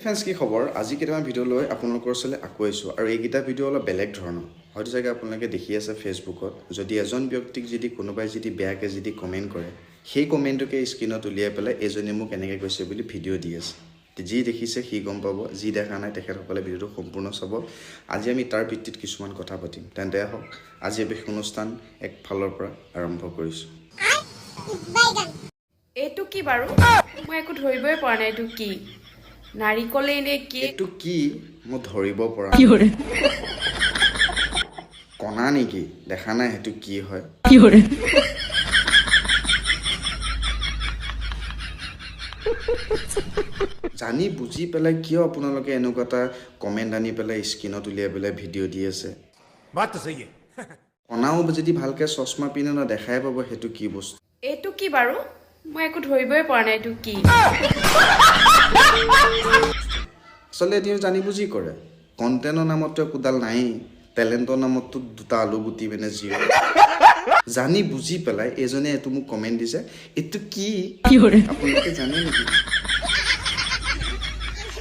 French কি খবৰ আজি কেইটামান ভিডিঅ' লৈ আপোনালোকৰ ওচৰলৈ আকৌ আহিছোঁ আৰু এইকেইটা ভিডিঅ' অলপ বেলেগ ধৰণৰ হয়তো চাগে আপোনালোকে দেখি আছে ফেচবুকত যদি এজন ব্যক্তিক যদি কোনোবাই যদি বেয়াকৈ যদি কমেণ্ট কৰে সেই কমেণ্টটোকে স্ক্ৰীনত উলিয়াই পেলাই এজনে মোক এনেকৈ কৈছে বুলি ভিডিঅ' দি আছে যি দেখিছে সি গম পাব যি দেখা নাই তেখেতসকলে ভিডিঅ'টো সম্পূৰ্ণ চাব আজি আমি তাৰ ভিত্তিত কিছুমান কথা পাতিম তেন্তে আহক আজি এই বিশেষ অনুষ্ঠান এক ফালৰ পৰা আৰম্ভ কৰিছোঁ এইটো কি বাৰু মই একো ধৰিবই পৰা নাই এইটো কি নাৰিকলে নে কি এইটো কি মই ধৰিব পৰা কণা নেকি দেখা নাই সেইটো কি হয় জানি বুজি পেলাই কিয় আপোনালোকে এনেকুৱা এটা কমেণ্ট আনি পেলাই স্ক্ৰীনত উলিয়াই পেলাই ভিডিঅ' দি আছে কণাও যদি ভালকৈ চশমা পিন্ধে ন দেখাই পাব সেইটো কি বস্তু এইটো কি বাৰু মই একো ধৰিবই পৰা নাই এইটো কি আচলতে এতিয়া জানি বুজি কৰে কণ্টেণ্টৰ নামততো একোডাল নাই টেলেণ্টৰ নামততো দুটা আলু গুটি মানে জিৰ' জানি বুজি পেলাই এজনে এইটো মোক কমেণ্ট দিছে এইটো কি আপোনালোকে জানে নেকি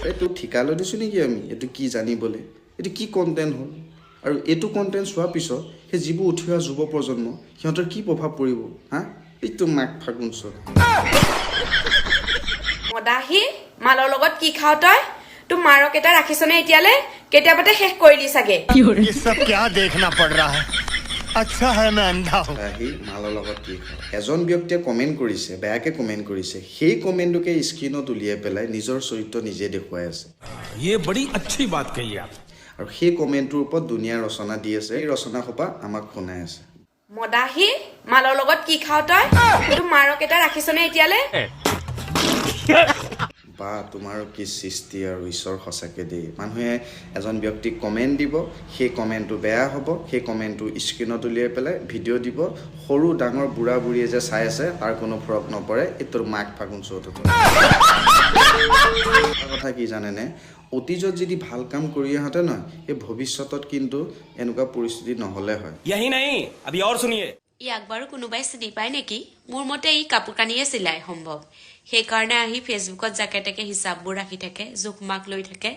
এইটো ঠিকা লৈ দিছোঁ নেকি আমি এইটো কি জানিবলৈ এইটো কি কণ্টেণ্ট হ'ল আৰু এইটো কণ্টেণ্ট চোৱাৰ পিছত সেই যিবোৰ উঠি অহা যুৱ প্ৰজন্ম সিহঁতৰ কি প্ৰভাৱ পৰিব হা এইটো মাক ফাগুন চত মদাহী মালৰ লগত কি খাও তই তোৰ মাৰক এটা ৰাখিছনে এতিয়ালে কেতিয়াবাতে শেষ কৰিলি চাগে ये सब क्या देखना पड़ रहा है अच्छा है मैं अंधा हूँ আহি মালৰ লগত কি খায় এজন ব্যক্তিয়ে কমেণ্ট কৰিছে বেয়াকৈ কমেণ্ট কৰিছে সেই কমেণ্টটোকে স্ক্ৰীনত উলিয়াই পেলাই নিজৰ চৰিত্ৰ নিজে দেখুৱাই আছে ये बड़ी अच्छी बात कही आप আৰু সেই কমেণ্টটোৰ ওপৰত দুনিয়াৰ ৰচনা দি আছে এই ৰচনা সোপা আমাক শুনাই আছে মদাহী মালৰ লগত কি খাও তই তোৰ মাৰক এটা ৰাখিছনে এতিয়ালে বা তোমাৰো কি সৃষ্টি আৰু ঈশ্বৰ সঁচাকৈ দেই মানুহে এজন ব্যক্তিক কমেণ্ট দিব সেই কমেণ্টটো বেয়া হ'ব সেই কমেণ্টটো স্ক্ৰীনত উলিয়াই পেলাই ভিডিঅ' দিব সৰু ডাঙৰ বুঢ়া বুঢ়ীয়ে যে চাই আছে তাৰ কোনো ফৰক নপৰে এইটোৰ মাক ফাগুন চৌধ কথা কি জানেনে অতীজত যদি ভাল কাম কৰি আহোঁতে নহয় এই ভৱিষ্যতত কিন্তু এনেকুৱা পৰিস্থিতি নহ'লে হয় यही नहीं अभी और सुनिए ইয়াক বাৰু কোনোবাই চিনি পায় নেকি মোৰ মতে ই কাপোৰ কানিয়ে চিলাই সম্ভৱ সেইকাৰণে আহি ফেচবুকত জাকে তাকে হিচাপবোৰ ৰাখি থাকে জোখমাক লৈ থাকে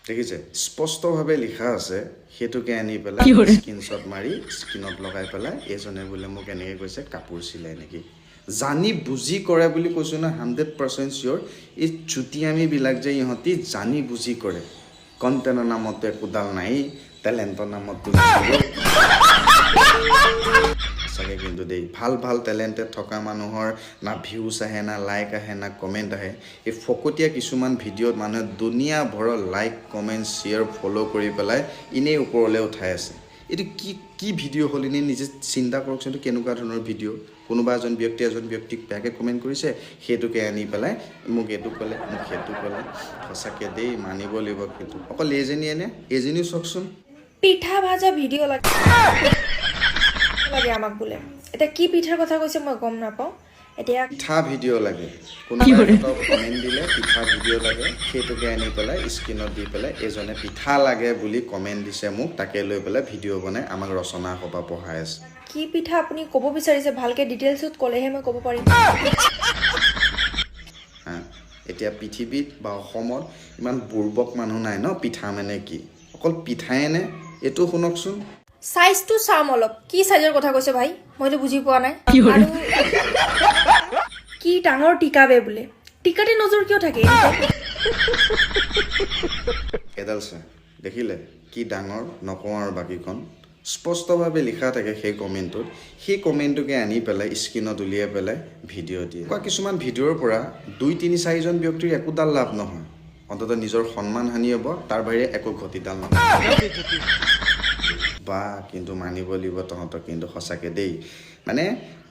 দেখিছে স্পষ্টভাৱে লিখা আছে সেইটোকে আনি পেলাই স্ক্ৰীনশ্বট মাৰি স্ক্ৰীনত লগাই পেলাই এজনে বোলে মোক এনেকৈ কৈছে কাপোৰ চিলাই নেকি জানি বুজি কৰে বুলি কৈছোঁ ন 100% চিয়'ৰ এই চুটিয়ামীবিলাক যে ইহঁতি জানি বুজি কৰে কণ্টেণ্টৰ নামতো একোডাল নাই টেলেণ্টৰ নামতো সঁচাকৈ কিন্তু দেই ভাল ভাল টেলেণ্টেড থকা মানুহৰ না ভিউজ আহে না লাইক আহে না কমেণ্ট আহে এই ফকতীয়া কিছুমান ভিডিঅ'ত মানুহে দুনিয়া ভৰৰ লাইক কমেণ্ট শ্বেয়াৰ ফ'ল' কৰি পেলাই এনেই ওপৰলৈ উঠাই আছে এইটো কি কি ভিডিঅ' হ'ল এনেই নিজে চিন্তা কৰকচোন এইটো কেনেকুৱা ধৰণৰ ভিডিঅ' কোনোবা এজন ব্যক্তিক বেয়াকৈ কমেণ্ট কৰিছে সেইটোকে আনি পেলাই মোক এইটো ক'লে মোক সেইটো ক'লে সঁচাকৈ দেই মানিব লাগিব কিন্তু অকল এইজনীয়ে নে এইজনীও চাওকচোন পিঠা ভাজা ভিডিঅ' লাগে আমাক বোলে এতিয়া কি পিঠাৰ কথা কৈছে মই গম নাপাওঁ এতিয়া পিঠা ভিডিঅ' লাগে কোনোবাই কমেণ্ট দিলে পিঠা ভিডিঅ' লাগে সেইটোকে আনি পেলাই স্ক্ৰীনত দি পেলাই এজনে পিঠা লাগে বুলি কমেণ্ট দিছে মোক তাকে লৈ পেলাই ভিডিঅ' বনাই আমাক ৰচনা সভা পঢ়াই আছে কি পিঠা আপুনি ক'ব বিচাৰিছে ভালকৈ ডিটেইলছত ক'লেহে মই ক'ব পাৰিম এতিয়া পৃথিৱীত বা অসমত ইমান বুৰ্বক মানুহ নাই ন পিঠা মানে কি অকল পিঠাই নে এইটো শুনকচোন চাইজটো চাম অলপ কি চাইজৰ কথা কৈছে ভাই মইতো বুজি পোৱা নাই আৰু কি ডাঙৰ টিকাবে বোলে টিকাতে নজৰ কিয় থাকে এডাল চাই দেখিলে কি ডাঙৰ নকওঁ আৰু বাকীখন স্পষ্টভাৱে লিখা থাকে সেই কমেণ্টটোত সেই কমেণ্টটোকে আনি পেলাই স্ক্ৰীনত উলিয়াই পেলাই ভিডিঅ' দিয়ে এনেকুৱা কিছুমান ভিডিঅ'ৰ পৰা 2-3-4জন ব্যক্তিৰ একোডাল লাভ নহয় অন্ততঃ নিজৰ সন্মান হানি হ'ব তাৰ বাহিৰে একো ক্ষতিডাল নহয় বা কিন্তু মানিব লাগিব তহঁতক কিন্তু সঁচাকৈ দেই মানে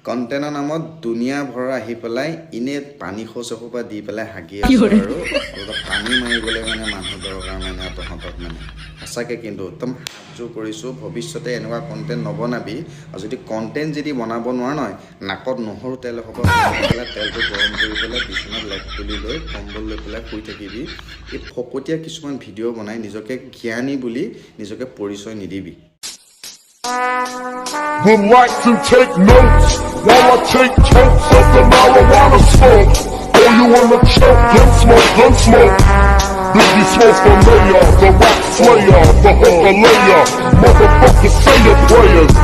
কণ্টেণ্টৰ নামত দুনিয়া ভৰ আহি পেলাই এনেই পানী খোজ এসোপা দি পেলাই হাগি আছোঁ আৰু অলপ পানী মাৰিবলৈ মানে মানুহ দৰকাৰ মানে তহঁতক মানে সঁচাকৈ কিন্তু একদম সাহায্য কৰিছোঁ ভৱিষ্যতে এনেকুৱা কণ্টেণ্ট নবনাবি আৰু যদি কণ্টেণ্ট যদি বনাব নোৱাৰ নহয় নাকত নহৰু তেল এসোপা পেলাই তেলটো গৰম কৰি পেলাই বিচনাত লেপ তুলি লৈ কম্বল লৈ পেলাই শুই থাকিবি এই ফকতীয়া কিছুমান ভিডিঅ' বনাই নিজকে জ্ঞানী বুলি নিজকে পৰিচয় নিদিবি Relax and take notes while I take totes of the marijuana smoke. Oh, you wanna choke? Gun smoke, gun smoke. Big smoke for layer, the rock slayer, the hooker layer. Motherfuckers say your prayers.